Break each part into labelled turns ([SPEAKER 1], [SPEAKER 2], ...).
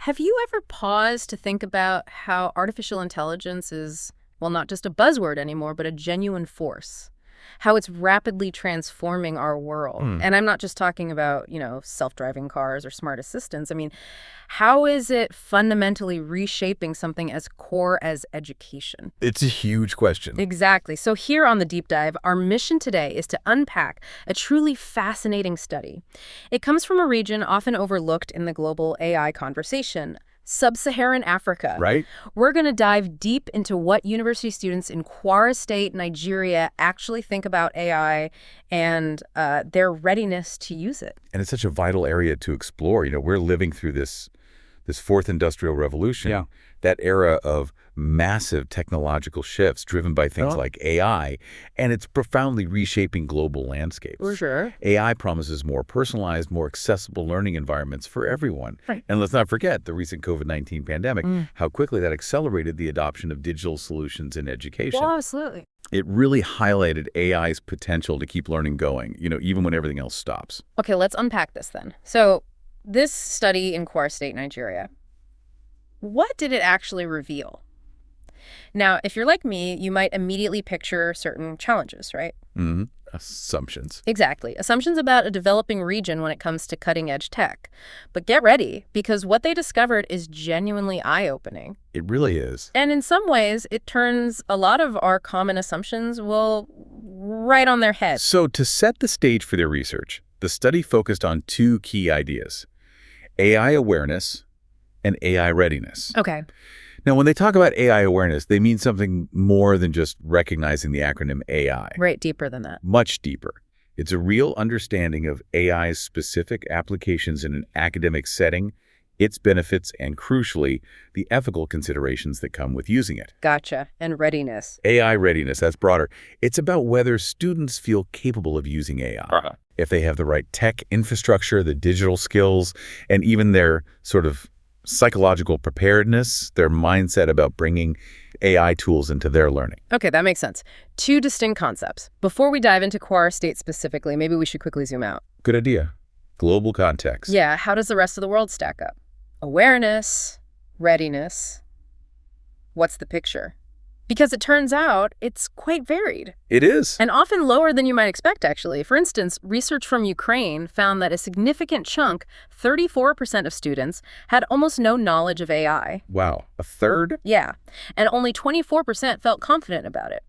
[SPEAKER 1] Have you ever paused to think about how artificial intelligence is, well, not just a buzzword anymore, but a genuine force? How it's rapidly transforming our world.
[SPEAKER 2] Hmm.
[SPEAKER 1] And I'm not just talking about, self-driving cars or smart assistants. I mean, how is it fundamentally reshaping something as core as education?
[SPEAKER 2] It's a huge question.
[SPEAKER 1] Exactly. So here on the Deep Dive, our mission today is to unpack a truly fascinating study. It comes from a region often overlooked in the global AI conversation, Sub-Saharan Africa.
[SPEAKER 2] Right?
[SPEAKER 1] We're going to dive deep into what university students in Kwara State, Nigeria, actually think about AI and their readiness to use it.
[SPEAKER 2] And it's such a vital area to explore. We're living through this fourth industrial revolution,
[SPEAKER 3] Yeah.
[SPEAKER 2] that era of massive technological shifts driven by things like AI, and it's profoundly reshaping global landscapes.
[SPEAKER 1] For sure.
[SPEAKER 2] AI promises more personalized, more accessible learning environments for everyone.
[SPEAKER 1] Right.
[SPEAKER 2] And let's not forget the recent COVID-19 pandemic, how quickly that accelerated the adoption of digital solutions in education.
[SPEAKER 1] Well, absolutely.
[SPEAKER 2] It really highlighted AI's potential to keep learning going, even when everything else stops.
[SPEAKER 1] Okay, let's unpack this then. So this study in Kwara State, Nigeria, what did it actually reveal? Now, if you're like me, you might immediately picture certain challenges, right?
[SPEAKER 2] Assumptions.
[SPEAKER 1] Exactly. Assumptions about a developing region when it comes to cutting-edge tech. But get ready, because what they discovered is genuinely eye-opening.
[SPEAKER 2] It really is.
[SPEAKER 1] And in some ways, it turns a lot of our common assumptions, well, right on their head.
[SPEAKER 2] So to set the stage for their research, the study focused on two key ideas: AI awareness and AI readiness.
[SPEAKER 1] Okay.
[SPEAKER 2] Now, when they talk about AI awareness, they mean something more than just recognizing the acronym AI.
[SPEAKER 1] Right, deeper than that.
[SPEAKER 2] Much deeper. It's a real understanding of AI's specific applications in an academic setting, its benefits, and crucially, the ethical considerations that come with using it.
[SPEAKER 1] Gotcha. And readiness.
[SPEAKER 2] AI readiness, that's broader. It's about whether students feel capable of using AI. If they have the right tech infrastructure, the digital skills, and even their sort of psychological preparedness, their mindset about bringing AI tools into their learning.
[SPEAKER 1] Okay, that makes sense. Two distinct concepts. Before we dive into Kwara State specifically, maybe we should quickly zoom out.
[SPEAKER 2] Good idea. Global context.
[SPEAKER 1] Yeah, how does the rest of the world stack up? Awareness, readiness. What's the picture? Because it turns out it's quite varied.
[SPEAKER 2] It is.
[SPEAKER 1] And often lower than you might expect, actually. For instance, research from Ukraine found that a significant chunk, 34% of students, had almost no knowledge of AI.
[SPEAKER 2] Wow. A third?
[SPEAKER 1] Yeah. And only 24% felt confident about it.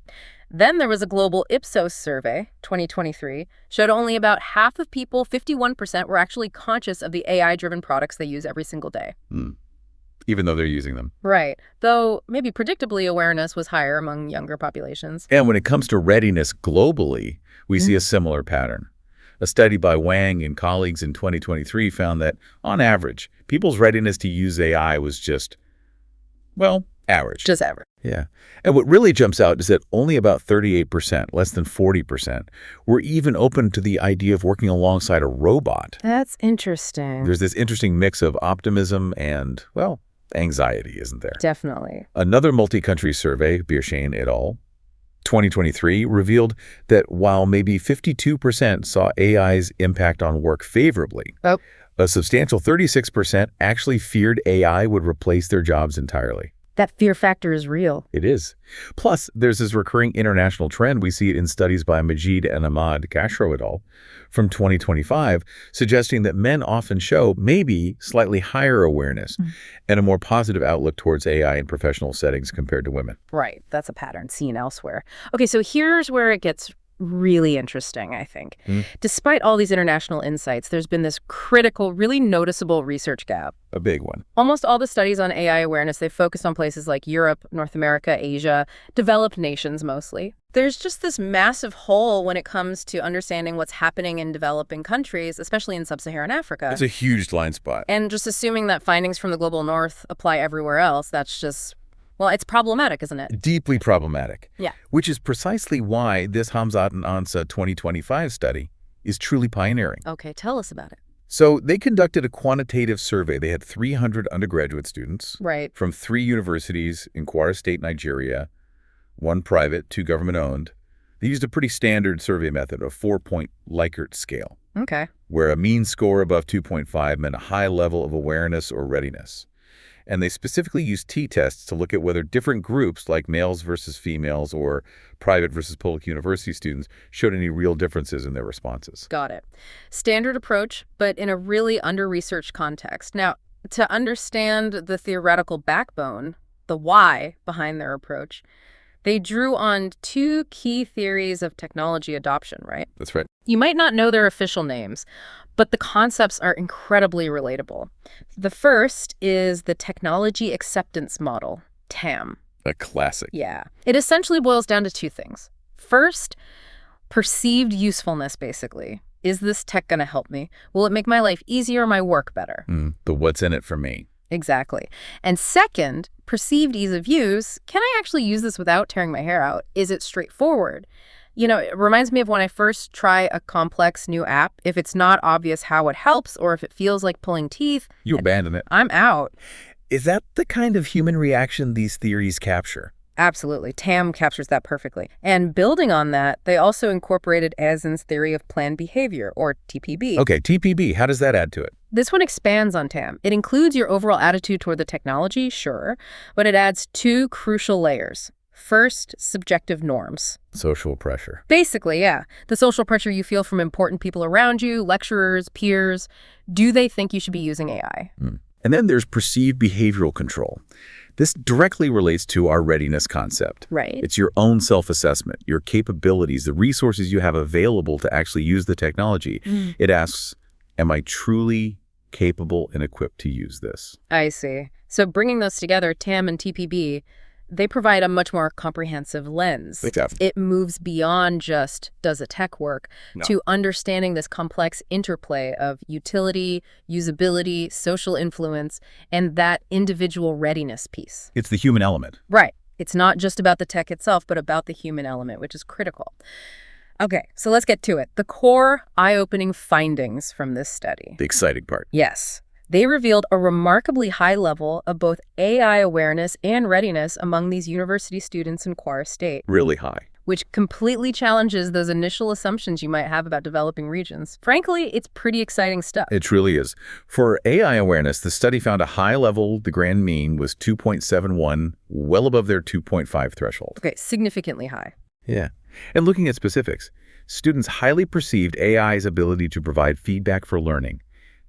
[SPEAKER 1] Then there was a global Ipsos survey, 2023, showed only about half of people, 51%, were actually conscious of the AI-driven products they use every single day.
[SPEAKER 2] Even though they're using them.
[SPEAKER 1] Right. Though maybe predictably awareness was higher among younger populations.
[SPEAKER 2] And when it comes to readiness globally, we see a similar pattern. A study by Wang and colleagues in 2023 found that, on average, people's readiness to use AI was just, well, average.
[SPEAKER 1] Just average.
[SPEAKER 2] Yeah. And what really jumps out is that only about 38%, less than 40%, were even open to the idea of working alongside a robot.
[SPEAKER 1] That's interesting.
[SPEAKER 2] There's this interesting mix of optimism and, well, anxiety, isn't there?
[SPEAKER 1] Definitely.
[SPEAKER 2] Another multi-country survey, Biershane et al., 2023, revealed that while maybe 52% saw AI's impact on work favorably, a substantial 36% actually feared AI would replace their jobs entirely.
[SPEAKER 1] That fear factor is real.
[SPEAKER 2] It is. Plus, there's this recurring international trend. We see it in studies by Majid and Ahmad Kashro et al. From 2025, suggesting that men often show maybe slightly higher awareness and a more positive outlook towards AI in professional settings compared to women.
[SPEAKER 1] Right. That's a pattern seen elsewhere. Okay, so here's where it gets really interesting, I think. Despite all these international insights, there's been this critical, really noticeable research gap.
[SPEAKER 2] A big one.
[SPEAKER 1] Almost all the studies on AI awareness, they focused on places like Europe, North America, Asia, developed nations mostly. There's just this massive hole when it comes to understanding what's happening in developing countries, especially in Sub-Saharan Africa.
[SPEAKER 2] It's a huge blind spot.
[SPEAKER 1] And just assuming that findings from the global north apply everywhere else, that's just, well, it's problematic, isn't it?
[SPEAKER 2] Deeply problematic.
[SPEAKER 1] Yeah.
[SPEAKER 2] Which is precisely why this Hamzat and Ansa 2025 study is truly pioneering.
[SPEAKER 1] Okay, tell us about it.
[SPEAKER 2] So they conducted a quantitative survey. They had 300 undergraduate students
[SPEAKER 1] Right.
[SPEAKER 2] from 3 universities in Kwara State, Nigeria, 1 private, 2 government-owned. They used a pretty standard survey method, a 4-point Likert scale,
[SPEAKER 1] Okay.
[SPEAKER 2] where a mean score above 2.5 meant a high level of awareness or readiness. And they specifically used t-tests to look at whether different groups, like males versus females or private versus public university students, showed any real differences in their responses.
[SPEAKER 1] Got it. Standard approach, but in a really under-researched context. Now, to understand the theoretical backbone, the why behind their approach, they drew on two key theories of technology adoption, right?
[SPEAKER 2] That's right.
[SPEAKER 1] You might not know their official names, but the concepts are incredibly relatable. The first is the Technology Acceptance Model, TAM.
[SPEAKER 2] A classic.
[SPEAKER 1] Yeah. It essentially boils down to two things. First, perceived usefulness, basically. Is this tech going to help me? Will it make my life easier or my work better?
[SPEAKER 2] The what's in it for me.
[SPEAKER 1] Exactly. And second, perceived ease of use. Can I actually use this without tearing my hair out? Is it straightforward? You know, it reminds me of when I first try a complex new app. If it's not obvious how it helps or if it feels like pulling teeth,
[SPEAKER 2] You abandon it.
[SPEAKER 1] I'm out.
[SPEAKER 2] Is that the kind of human reaction these theories capture?
[SPEAKER 1] Absolutely. TAM captures that perfectly. And building on that, they also incorporated Azen's theory of planned behavior, or TPB.
[SPEAKER 2] Okay, TPB, how does that add to it?
[SPEAKER 1] This one expands on TAM. It includes your overall attitude toward the technology, sure, but it adds two crucial layers. First, subjective norms.
[SPEAKER 2] Social pressure.
[SPEAKER 1] Basically, yeah. The social pressure you feel from important people around you, lecturers, peers. Do they think you should be using AI?
[SPEAKER 2] And then there's perceived behavioral control. This directly relates to our readiness concept.
[SPEAKER 1] Right.
[SPEAKER 2] It's your own self-assessment, your capabilities, the resources you have available to actually use the technology. It asks, am I truly capable and equipped to use this?
[SPEAKER 1] I see. So bringing those together, TAM and TPB, they provide a much more comprehensive lens.
[SPEAKER 2] Exactly.
[SPEAKER 1] It moves beyond just, does the tech work, to understanding this complex interplay of utility, usability, social influence, and that individual readiness piece.
[SPEAKER 2] It's the human element.
[SPEAKER 1] Right. It's not just about the tech itself, but about the human element, which is critical. Okay, so let's get to it. The core eye-opening findings from this study.
[SPEAKER 2] The exciting part.
[SPEAKER 1] Yes. They revealed a remarkably high level of both AI awareness and readiness among these university students in Kwara State.
[SPEAKER 2] Really high.
[SPEAKER 1] Which completely challenges those initial assumptions you might have about developing regions. Frankly, it's pretty exciting stuff.
[SPEAKER 2] It truly is. For AI awareness, the study found a high level, the grand mean was 2.71, well above their 2.5 threshold.
[SPEAKER 1] Okay, significantly high.
[SPEAKER 2] Yeah. And looking at specifics, students highly perceived AI's ability to provide feedback for learning.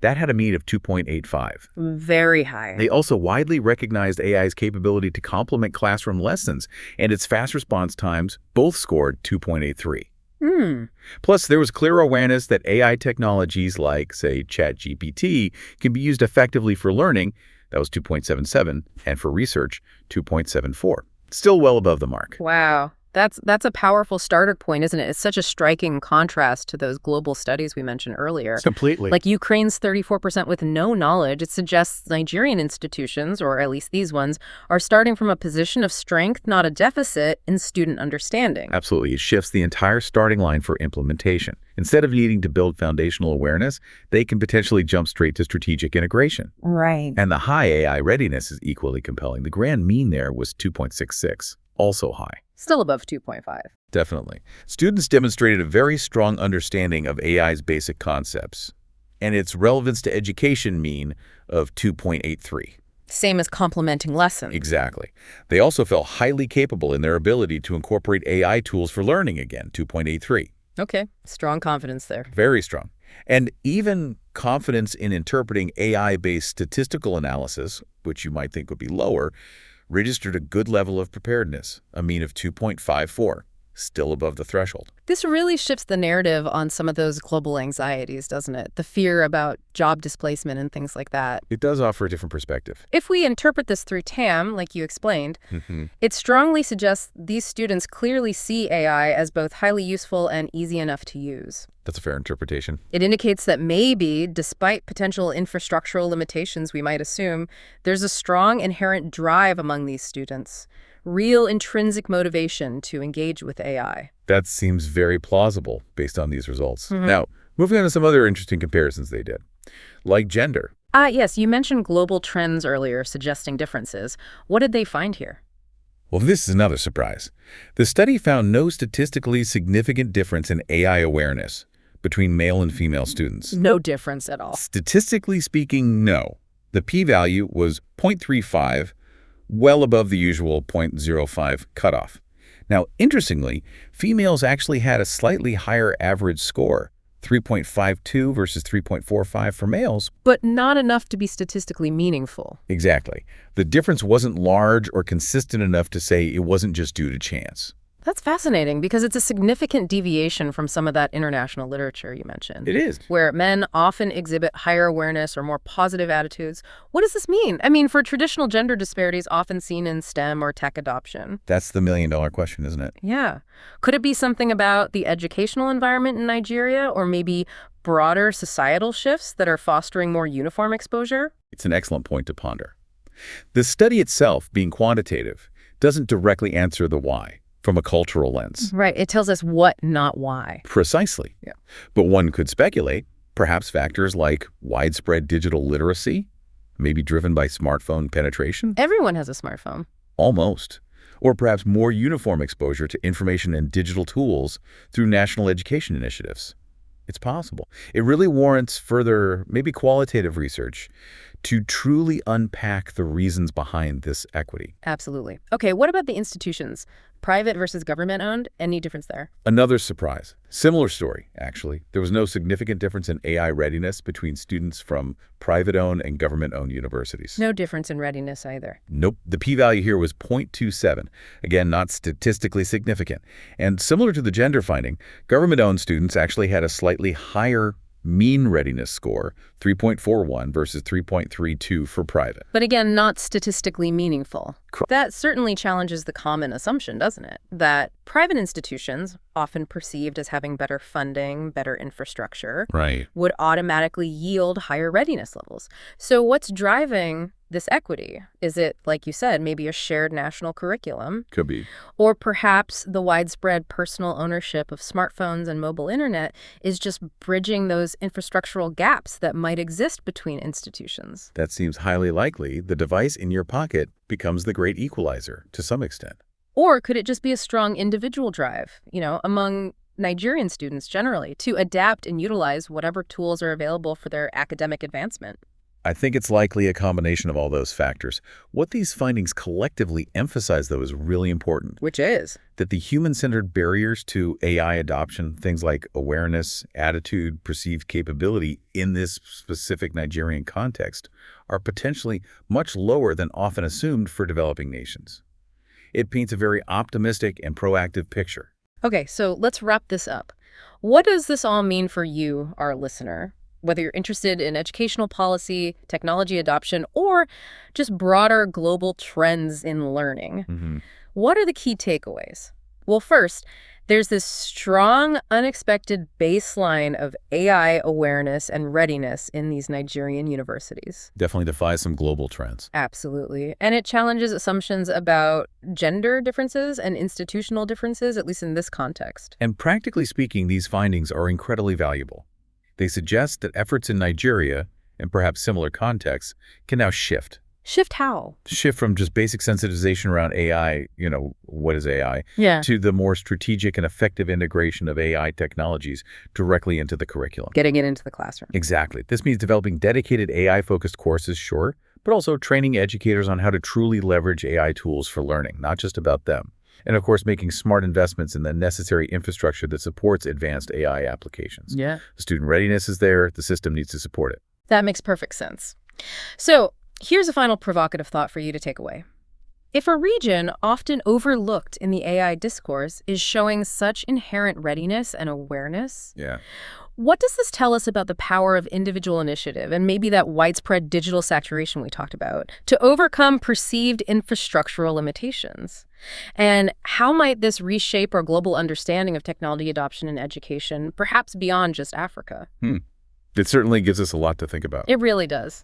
[SPEAKER 2] That had a mean of 2.85.
[SPEAKER 1] Very high.
[SPEAKER 2] They also widely recognized AI's capability to complement classroom lessons, and its fast response times both scored 2.83. Plus, there was clear awareness that AI technologies like, say, ChatGPT can be used effectively for learning. That was 2.77, and for research, 2.74. Still well above the mark.
[SPEAKER 1] Wow. That's a powerful starter point, isn't it? It's such a striking contrast to those global studies we mentioned earlier.
[SPEAKER 2] Completely.
[SPEAKER 1] Like Ukraine's 34% with no knowledge. It suggests Nigerian institutions, or at least these ones, are starting from a position of strength, not a deficit, in student understanding.
[SPEAKER 2] Absolutely. It shifts the entire starting line for implementation. Instead of needing to build foundational awareness, they can potentially jump straight to strategic integration.
[SPEAKER 1] Right.
[SPEAKER 2] And the high AI readiness is equally compelling. The grand mean there was 2.66, also high.
[SPEAKER 1] Still above 2.5.
[SPEAKER 2] Definitely. Students demonstrated a very strong understanding of AI's basic concepts and its relevance to education mean of 2.83.
[SPEAKER 1] Same as complementing lessons.
[SPEAKER 2] Exactly. They also felt highly capable in their ability to incorporate AI tools for learning again, 2.83.
[SPEAKER 1] Okay, strong confidence there.
[SPEAKER 2] Very strong. And even confidence in interpreting AI-based statistical analysis, which you might think would be lower, registered a good level of preparedness, a mean of 2.54, still above the threshold.
[SPEAKER 1] This really shifts the narrative on some of those global anxieties, doesn't it? The fear about job displacement and things like that.
[SPEAKER 2] It does offer a different perspective.
[SPEAKER 1] If we interpret this through TAM, like you explained, it strongly suggests these students clearly see AI as both highly useful and easy enough to use.
[SPEAKER 2] That's a fair interpretation.
[SPEAKER 1] It indicates that maybe, despite potential infrastructural limitations we might assume, there's a strong inherent drive among these students, real intrinsic motivation to engage with AI.
[SPEAKER 2] That seems very plausible based on these results. Now, moving on to some other interesting comparisons they did, like gender.
[SPEAKER 1] Yes, you mentioned global trends earlier suggesting differences. What did they find here?
[SPEAKER 2] Well, this is another surprise. The study found no statistically significant difference in AI awareness between male and female students.
[SPEAKER 1] No difference at all.
[SPEAKER 2] Statistically speaking, no. The p-value was 0.35, well above the usual 0.05 cutoff. Now, interestingly, females actually had a slightly higher average score, 3.52 versus 3.45 for males.
[SPEAKER 1] But not enough to be statistically meaningful.
[SPEAKER 2] Exactly. The difference wasn't large or consistent enough to say it wasn't just due to chance.
[SPEAKER 1] That's fascinating because it's a significant deviation from some of that international literature you mentioned.
[SPEAKER 2] It is.
[SPEAKER 1] Where men often exhibit higher awareness or more positive attitudes. What does this mean? I mean, for traditional gender disparities often seen in STEM or tech adoption.
[SPEAKER 2] That's the million-dollar question, isn't it?
[SPEAKER 1] Yeah. Could it be something about the educational environment in Nigeria or maybe broader societal shifts that are fostering more uniform exposure?
[SPEAKER 2] It's an excellent point to ponder. The study itself, being quantitative, doesn't directly answer the why from a cultural lens.
[SPEAKER 1] Right. It tells us what, not why.
[SPEAKER 2] Precisely.
[SPEAKER 1] Yeah.
[SPEAKER 2] But one could speculate, perhaps factors like widespread digital literacy, maybe driven by smartphone penetration?
[SPEAKER 1] Everyone has a smartphone.
[SPEAKER 2] Almost. Or perhaps more uniform exposure to information and digital tools through national education initiatives. It's possible. It really warrants further, maybe qualitative research to truly unpack the reasons behind this equity.
[SPEAKER 1] Absolutely. Okay, what about the institutions? Private versus government-owned? Any difference there?
[SPEAKER 2] Another surprise. Similar story, actually. There was no significant difference in AI readiness between students from private-owned and government-owned universities.
[SPEAKER 1] No difference in readiness either.
[SPEAKER 2] Nope. The p-value here was 0.27. Again, not statistically significant. And similar to the gender finding, government-owned students actually had a slightly higher mean readiness score, 3.41 versus 3.32 for private.
[SPEAKER 1] But again, not statistically meaningful. That certainly challenges the common assumption, doesn't it? That private institutions, often perceived as having better funding, better infrastructure,
[SPEAKER 2] Right.
[SPEAKER 1] would automatically yield higher readiness levels. So what's driving this equity? Is it, like you said, maybe a shared national curriculum?
[SPEAKER 2] Could be.
[SPEAKER 1] Or perhaps the widespread personal ownership of smartphones and mobile internet is just bridging those infrastructural gaps that might exist between institutions.
[SPEAKER 2] That seems highly likely. The device in your pocket becomes the great equalizer to some extent.
[SPEAKER 1] Or could it just be a strong individual drive, among Nigerian students generally, to adapt and utilize whatever tools are available for their academic advancement?
[SPEAKER 2] I think it's likely a combination of all those factors. What these findings collectively emphasize, though, is really important.
[SPEAKER 1] Which is?
[SPEAKER 2] That the human-centered barriers to AI adoption, things like awareness, attitude, perceived capability in this specific Nigerian context, are potentially much lower than often assumed for developing nations. It paints a very optimistic and proactive picture.
[SPEAKER 1] Okay, so let's wrap this up. What does this all mean for you, our listener? Whether you're interested in educational policy, technology adoption, or just broader global trends in learning. What are the key takeaways? Well, first, there's this strong, unexpected baseline of AI awareness and readiness in these Nigerian universities.
[SPEAKER 2] Definitely defies some global trends.
[SPEAKER 1] Absolutely. And it challenges assumptions about gender differences and institutional differences, at least in this context.
[SPEAKER 2] And practically speaking, these findings are incredibly valuable. They suggest that efforts in Nigeria, and perhaps similar contexts, can now shift.
[SPEAKER 1] Shift how?
[SPEAKER 2] Shift from just basic sensitization around AI, what is AI,
[SPEAKER 1] Yeah.
[SPEAKER 2] to the more strategic and effective integration of AI technologies directly into the curriculum.
[SPEAKER 1] Getting it into the classroom.
[SPEAKER 2] Exactly. This means developing dedicated AI-focused courses, sure, but also training educators on how to truly leverage AI tools for learning, not just about them. And of course, making smart investments in the necessary infrastructure that supports advanced AI applications.
[SPEAKER 1] Yeah.
[SPEAKER 2] The student readiness is there. The system needs to support it.
[SPEAKER 1] That makes perfect sense. So here's a final provocative thought for you to take away. If a region often overlooked in the AI discourse is showing such inherent readiness and awareness,
[SPEAKER 2] Yeah.
[SPEAKER 1] what does this tell us about the power of individual initiative and maybe that widespread digital saturation we talked about to overcome perceived infrastructural limitations? And how might this reshape our global understanding of technology adoption and education, perhaps beyond just Africa?
[SPEAKER 2] It certainly gives us a lot to think about.
[SPEAKER 1] It really does.